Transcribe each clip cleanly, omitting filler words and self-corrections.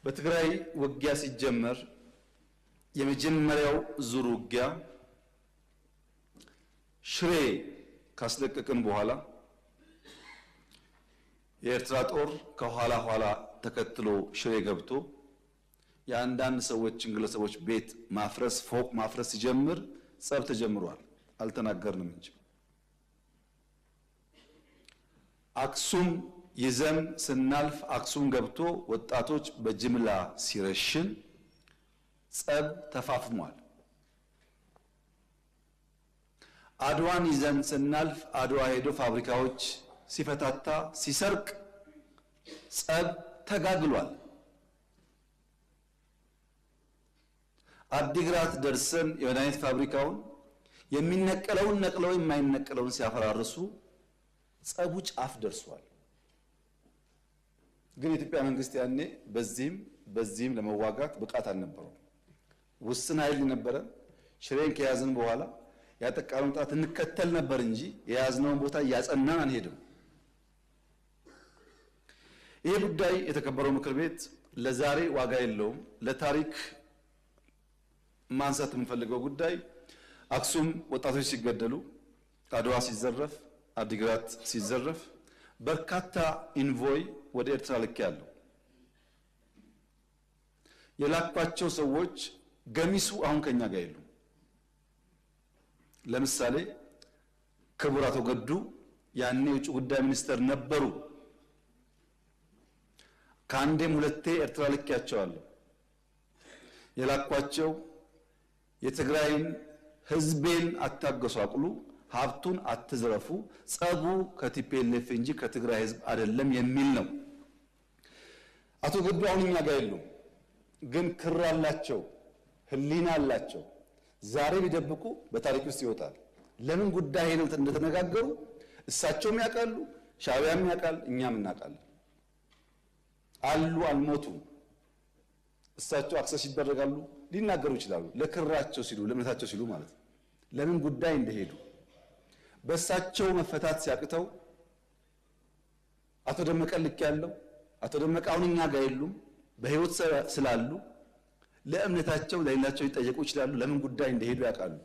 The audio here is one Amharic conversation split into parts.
በትግራይ ውጊያ ሲጀመር የመጀመሪያው ዙር ውጊያ ሽሬ ካስለቀቅን በኋላ የኤርትራ ጦር ከኋላ ኋላ ተከትሎ ሽሬ ገብቶ የአንዳንድ ሰዎችን ግለሰቦች ቤት ማፍረስ ፎቅ ማፍረስ ሲጀምር ጸብ ተጀምሯል። አልተናገርንም እንጂ አክሱም ይዘን ስናልፍ አክሱም ገብቶ ወጣቶች በጅምላ ሲረሽን ጸብ ተፋፍሟል። አድዋን ይዘን ስናልፍ አድዋ ሄዶ ፋብሪካዎች ሲፈታታ ሲሰርቅ ጸብ ተጋግሏል። አዲግራት ደርሰን የመድኃኒት ፋብሪካውን የሚነቀለውን ነቅለው የማይነቀለውን ሲያፈራርሱ ጸቡ ጫፍ ደርሷል። ግን የኢትዮጵያ መንግስት ያኔ በዚህም ለመዋጋት ብቃት አልነበረው። ውስን ኃይል ነበረ። ሽሬን ከያዝን በኋላ ያጠቃነውን ጣት እንከተል ነበር እንጂ የያዝነውን ቦታ እያጸናን አንሄድም። ይሄ ጉዳይ የተከበረው ምክር ቤት ለዛሬ ዋጋ የለውም። ለታሪክ ማንሳት የምንፈልገው ጉዳይ አክሱም ወጣቶች ሲገደሉ፣ አድዋ ሲዘረፍ፣ አዲግራት ሲዘረፍ በርካታ ኢንቮይ ወደ ኤርትራ ልክ ያለው የላኳቸው ሰዎች ገሚሱ አሁን ከኛ ጋር የሉም። ለምሳሌ ክቡር አቶ ገዱ ያኔ የውጭ ጉዳይ ሚኒስተር ነበሩ። ከአንዴም ሁለቴ ኤርትራ ልኬያቸዋለሁ። የላኳቸው የትግራይን ህዝቤን አታገሷቅሉ፣ ሀብቱን አትዝረፉ፣ ጸቡ ከቲፒኤልኤፍ እንጂ ከትግራይ ህዝብ አይደለም የሚል ነው። አቶ ገዱ አሁን እኛ ጋር የሉም፣ ግን ክር አላቸው፣ ህሊና አላቸው። ዛሬ ቢደብቁ በታሪክ ውስጥ ይወጣል። ለምን ጉዳይ ነው እንደተነጋገሩ እሳቸውም ያውቃሉ፣ ሻዕቢያም ያውቃል፣ እኛም እናውቃለን። አሉ አልሞቱም። እሳቸው አክሰስ ይደረጋሉ፣ ሊናገሩ ይችላሉ። ለክራቸው ሲሉ ለእምነታቸው ሲሉ ማለት ነው። ለምን ጉዳይ እንደሄዱ በእሳቸው መፈታት ሲያቅተው አቶ ደመቀ ልክ ያለው አቶ ደመቀ አሁን እኛ ጋር የሉም፣ በህይወት ስላሉ ለእምነታቸው ለሌላቸው ሊጠየቁ ይችላሉ። ለምን ጉዳይ እንደሄዱ ያውቃሉ።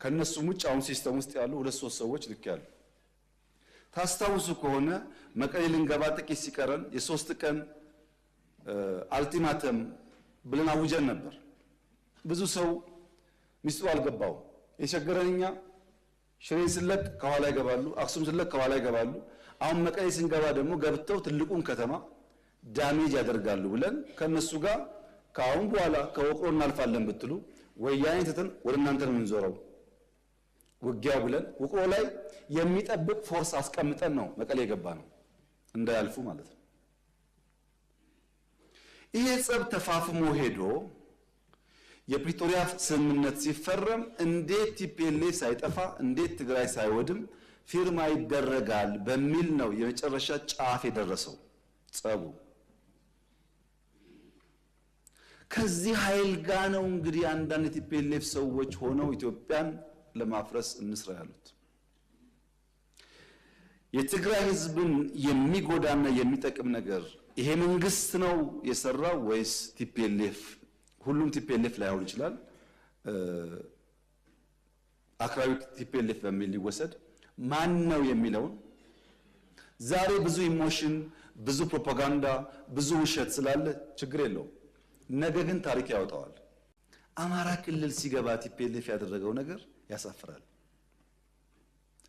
ከነሱም ውጭ አሁን ሲስተም ውስጥ ያሉ 2-3 ሰዎች ልክ ያሉ። ታስታውሱ ከሆነ መቀሌ ልንገባ ጥቂት ሲቀረን የ3 ቀን አልቲማተም ብለን አውጀን ነበር። ብዙ ሰው ሚስጥሩ አልገባው። የቸገረን እኛ ሽሬን ስለቅ ከኋላ ይገባሉ፣ አክሱም ስለቅ ከኋላ ይገባሉ። አሁን መቀሌ ስንገባ ደግሞ ገብተው ትልቁን ከተማ ዳሜጅ ያደርጋሉ ብለን ከነሱ ጋር ከአሁን በኋላ ከወቅሮ እናልፋለን ብትሉ ወያኔ ትተን ወደ እናንተ ነው የምንዞረው ውጊያው ብለን ውቅሮ ላይ የሚጠብቅ ፎርስ አስቀምጠን ነው መቀሌ የገባ ነው እንዳያልፉ ማለት ነው። ይሄ ጸብ ተፋፍሞ ሄዶ የፕሪቶሪያ ስምምነት ሲፈረም እንዴት ቲፒኤልኤፍ ሳይጠፋ እንዴት ትግራይ ሳይወድም ፊርማ ይደረጋል በሚል ነው የመጨረሻ ጫፍ የደረሰው ጸቡ። ከዚህ ኃይል ጋር ነው እንግዲህ አንዳንድ ቲፒኤልኤፍ ሰዎች ሆነው ኢትዮጵያን ለማፍረስ እንስራ ያሉት። የትግራይ ህዝብን የሚጎዳና የሚጠቅም ነገር ይሄ መንግስት ነው የሰራው ወይስ ቲፒኤልኤፍ? ሁሉም ቲፒኤልኤፍ ላይሆን ይችላል። አክራሪ ቲፒኤልኤፍ በሚል ሊወሰድ ማን ነው የሚለውን ዛሬ ብዙ ኢሞሽን፣ ብዙ ፕሮፓጋንዳ፣ ብዙ ውሸት ስላለ ችግር የለውም። ነገ ግን ታሪክ ያወጣዋል። አማራ ክልል ሲገባ ቲፒኤልኤፍ ያደረገው ነገር ያሳፍራል።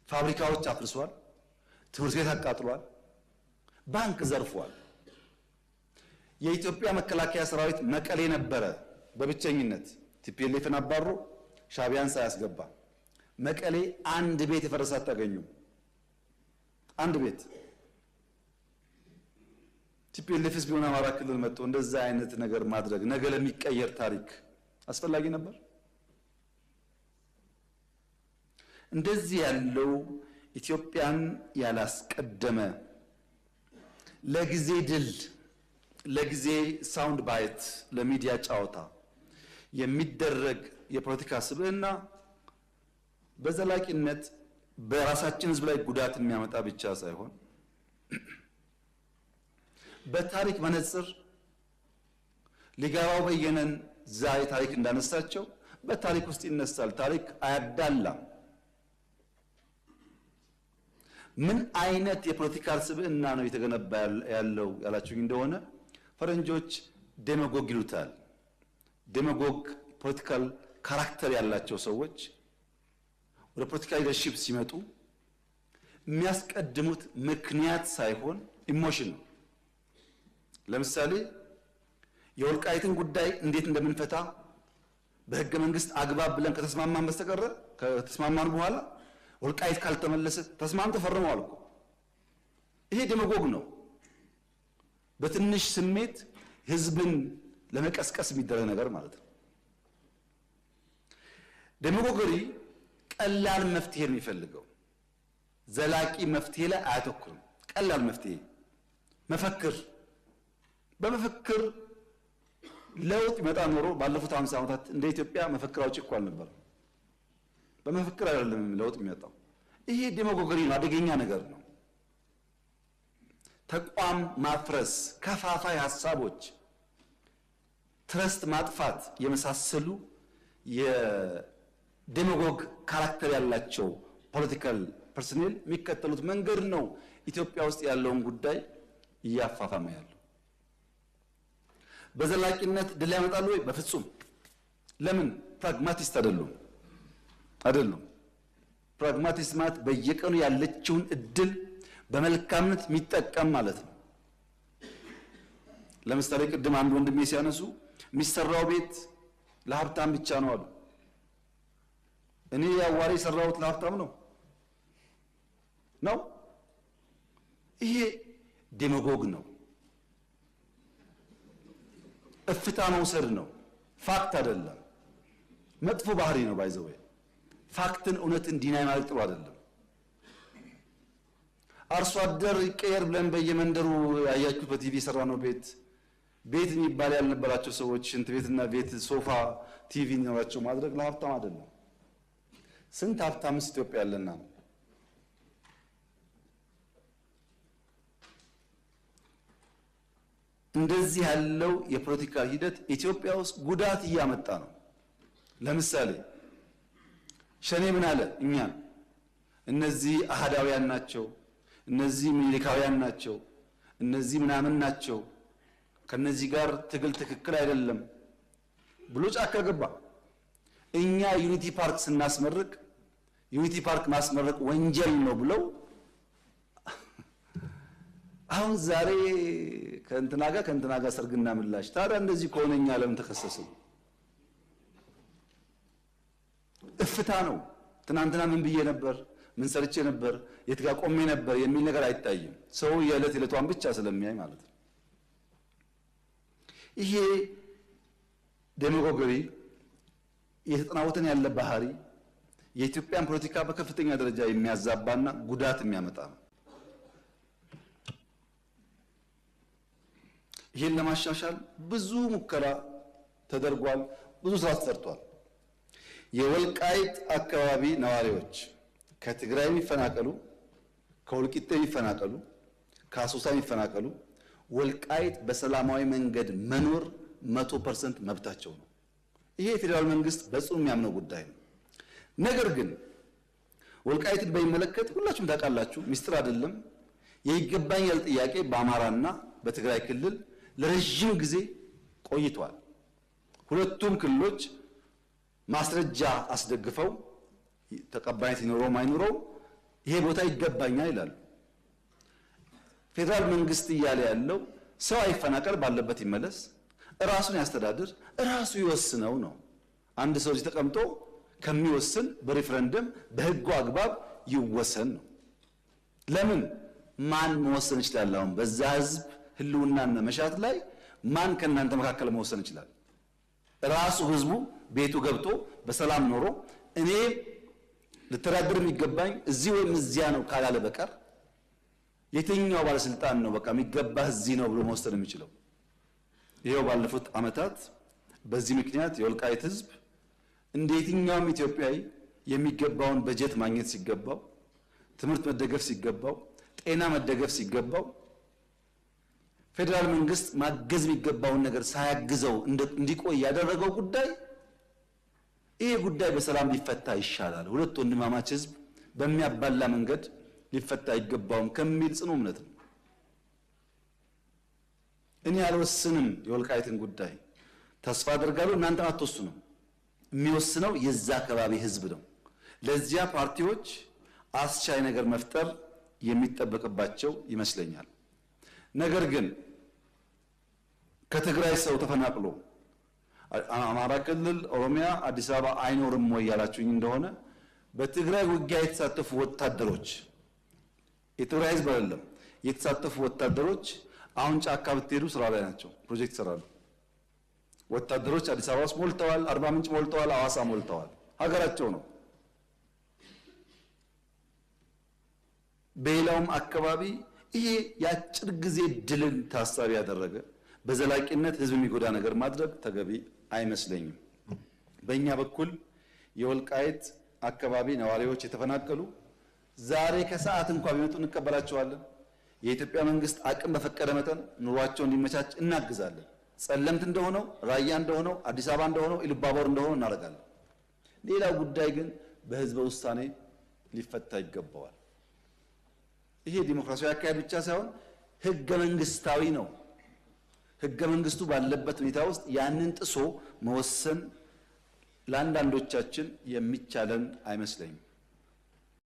ፋብሪካዎች አፍርሷል፣ ትምህርት ቤት አቃጥሏል፣ ባንክ ዘርፏል። የኢትዮጵያ መከላከያ ሰራዊት መቀሌ ነበረ በብቸኝነት ቲፒኤልኤፍን አባሮ ሻዕቢያን ሳያስገባ። መቀሌ አንድ ቤት የፈረሰ አታገኙም። አንድ ቤት ቲፒኤልኤፍስ ቢሆን አማራ ክልል መጥቶ እንደዛ አይነት ነገር ማድረግ ነገ ለሚቀየር ታሪክ አስፈላጊ ነበር? እንደዚህ ያለው ኢትዮጵያን ያላስቀደመ ለጊዜ ድል፣ ለጊዜ ሳውንድ ባይት፣ ለሚዲያ ጫወታ የሚደረግ የፖለቲካ ስብዕና በዘላቂነት በራሳችን ህዝብ ላይ ጉዳት የሚያመጣ ብቻ ሳይሆን በታሪክ መነጽር ሊጋባው በየነን ዛሬ ታሪክ እንዳነሳቸው በታሪክ ውስጥ ይነሳል። ታሪክ አያዳላም። ምን አይነት የፖለቲካል ስብዕና ነው የተገነባ ያለው ያላችሁኝ እንደሆነ ፈረንጆች ዴማጎግ ይሉታል። ዴማጎግ ፖለቲካል ካራክተር ያላቸው ሰዎች ወደ ፖለቲካል ሊደርሺፕ ሲመጡ የሚያስቀድሙት ምክንያት ሳይሆን ኢሞሽን ነው። ለምሳሌ የወልቃይትን ጉዳይ እንዴት እንደምንፈታ በህገ መንግስት አግባብ ብለን ከተስማማን በስተቀር ከተስማማን በኋላ ወልቃይት ካልተመለሰ ተስማምተው ፈርመዋል እኮ። ይሄ ዴማጎግ ነው። በትንሽ ስሜት ህዝብን ለመቀስቀስ የሚደረግ ነገር ማለት ነው። ዴማጎገሪ ቀላል መፍትሄ ነው የሚፈልገው። ዘላቂ መፍትሄ ላይ አያተኩርም። ቀላል መፍትሄ መፈክር በመፈክር ለውጥ ይመጣ ኖሮ ባለፉት 50 ዓመታት እንደ ኢትዮጵያ መፈክር አውጪ እኮ አልነበረም። በመፈክር አይደለም ለውጥ የሚመጣው። ይሄ ዴማጎገሪ ነው፣ አደገኛ ነገር ነው። ተቋም ማፍረስ፣ ከፋፋይ ሐሳቦች፣ ትረስት ማጥፋት የመሳሰሉ የዴማጎግ ካራክተር ያላቸው ፖለቲካል ፐርሰኔል የሚከተሉት መንገድ ነው ኢትዮጵያ ውስጥ ያለውን ጉዳይ እያፋፋመ ያለው። በዘላቂነት ድል ያመጣሉ ወይ? በፍጹም። ለምን? ፕራግማቲስት አይደሉም። ፕራግማቲስት ማለት በየቀኑ ያለችውን እድል በመልካምነት የሚጠቀም ማለት ነው። ለምሳሌ ቅድም አንድ ወንድሜ ሲያነሱ የሚሰራው ቤት ለሀብታም ብቻ ነው አሉ። እኔ ያዋሪ የሰራሁት ለሀብታም ነው። ይሄ ዴማጎግ ነው። እፍታ መውሰድ ነው። ፋክት አይደለም። መጥፎ ባህሪ ነው። ባይዘው ፋክትን እውነትን ዲናይ ማለት ጥሩ አይደለም። አርሶ አደር ይቀየር ብለን በየመንደሩ ያያችሁት በቲቪ የሰራ ነው ቤት የሚባል ያልነበራቸው ሰዎች ሽንት ቤትና ቤት ሶፋ ቲቪ እንዲኖራቸው ማድረግ ለሀብታም አይደለም። ስንት ሀብታምስ ኢትዮጵያ ያለና ነው። እንደዚህ ያለው የፖለቲካ ሂደት ኢትዮጵያ ውስጥ ጉዳት እያመጣ ነው። ለምሳሌ ሸኔ ምን አለ? እኛን እነዚህ አህዳውያን ናቸው፣ እነዚህ ሚሊካውያን ናቸው፣ እነዚህ ምናምን ናቸው፣ ከነዚህ ጋር ትግል ትክክል አይደለም ብሎ ጫካ ገባ። እኛ ዩኒቲ ፓርክ ስናስመርቅ ዩኒቲ ፓርክ ማስመረቅ ወንጀል ነው ብለው አሁን ዛሬ ከእንትና ጋር ሰርግና ምላሽ። ታዲያ እንደዚህ ከሆነ እኛ ለምን ተከሰስን? እፍታ ነው። ትናንትና ምን ብዬ ነበር፣ ምን ሰርቼ ነበር፣ የት ጋር ቆሜ ነበር የሚል ነገር አይታይም። ሰው የዕለቷን ብቻ ስለሚያይ ማለት ነው። ይሄ ዴማጎገሪ የተጠናወተን ያለ ባህሪ የኢትዮጵያን ፖለቲካ በከፍተኛ ደረጃ የሚያዛባና ጉዳት የሚያመጣ ነው። ይሄን ለማሻሻል ብዙ ሙከራ ተደርጓል። ብዙ ስራ ተሰርቷል። የወልቃይት አካባቢ ነዋሪዎች ከትግራይ የሚፈናቀሉ፣ ከወልቂጤ የሚፈናቀሉ፣ ከአሶሳ የሚፈናቀሉ ወልቃይት በሰላማዊ መንገድ መኖር 100% መብታቸው ነው። ይሄ የፌዴራል መንግስት በጽኑ የሚያምነው ጉዳይ ነው። ነገር ግን ወልቃይትን በሚመለከት ሁላችሁም ታውቃላችሁ፣ ሚስጥር አይደለም። የይገባኛል ጥያቄ በአማራና በትግራይ ክልል ለረጅም ጊዜ ቆይቷል። ሁለቱም ክልሎች ማስረጃ አስደግፈው ተቀባይነት ይኖረው አይኖረው ይሄ ቦታ ይገባኛል ይላሉ። ፌዴራል መንግስት እያለ ያለው ሰው አይፈናቀል፣ ባለበት ይመለስ፣ ራሱን ያስተዳድር፣ ራሱ ይወስነው ነው። አንድ ሰው እዚህ ተቀምጦ ከሚወስን በሪፍረንደም በህጉ አግባብ ይወሰን ነው። ለምን? ማን መወሰን ይችላል? አሁን በዛ ህዝብ ህልውናና መሻት ላይ ማን ከእናንተ መካከል መወሰን ይችላል? ራሱ ህዝቡ ቤቱ ገብቶ በሰላም ኖሮ እኔ ልተዳደር የሚገባኝ እዚህ ወይም እዚያ ነው ካላለ በቀር የትኛው ባለስልጣን ነው በቃ የሚገባህ እዚህ ነው ብሎ መወሰን የሚችለው? ይሄው ባለፉት ዓመታት በዚህ ምክንያት የወልቃይት ህዝብ እንደ የትኛውም ኢትዮጵያዊ የሚገባውን በጀት ማግኘት ሲገባው፣ ትምህርት መደገፍ ሲገባው፣ ጤና መደገፍ ሲገባው ፌዴራል መንግስት ማገዝ የሚገባውን ነገር ሳያግዘው እንዲቆይ ያደረገው ጉዳይ ይሄ ጉዳይ በሰላም ሊፈታ ይሻላል፣ ሁለት ወንድማማች ህዝብ በሚያባላ መንገድ ሊፈታ አይገባውም ከሚል ጽኑ እምነት ነው። እኔ አልወስንም የወልቃይትን ጉዳይ ተስፋ አደርጋለሁ እናንተ አትወስኑም። የሚወስነው የዛ አካባቢ ህዝብ ነው። ለዚያ ፓርቲዎች አስቻይ ነገር መፍጠር የሚጠበቅባቸው ይመስለኛል። ነገር ግን ከትግራይ ሰው ተፈናቅሎ አማራ ክልል፣ ኦሮሚያ፣ አዲስ አበባ አይኖርም ወይ ያላችሁኝ እንደሆነ በትግራይ ውጊያ የተሳተፉ ወታደሮች የትግራይ ህዝብ አይደለም የተሳተፉ ወታደሮች አሁን ጫካ ብትሄዱ ስራ ላይ ናቸው፣ ፕሮጀክት ይሰራሉ። ወታደሮች አዲስ አበባ ውስጥ ሞልተዋል፣ አርባ ምንጭ ሞልተዋል፣ ሐዋሳ ሞልተዋል። ሀገራቸው ነው። በሌላውም አካባቢ ይሄ የአጭር ጊዜ ድልን ታሳቢ ያደረገ በዘላቂነት ህዝብ የሚጎዳ ነገር ማድረግ ተገቢ አይመስለኝም። በእኛ በኩል የወልቃይት አካባቢ ነዋሪዎች የተፈናቀሉ ዛሬ ከሰዓት እንኳን ቢመጡ እንቀበላቸዋለን። የኢትዮጵያ መንግስት አቅም በፈቀደ መጠን ኑሯቸው እንዲመቻች እናግዛለን። ጸለምት እንደሆነው፣ ራያ እንደሆነው፣ አዲስ አበባ እንደሆነው፣ ኢሉባቦር እንደሆነው እናደርጋለን። ሌላው ጉዳይ ግን በህዝበ ውሳኔ ሊፈታ ይገባዋል። ይሄ ዲሞክራሲያዊ አካሄድ ብቻ ሳይሆን ህገ መንግስታዊ ነው። ህገ መንግስቱ ባለበት ሁኔታ ውስጥ ያንን ጥሶ መወሰን ለአንዳንዶቻችን የሚቻለን አይመስለኝም።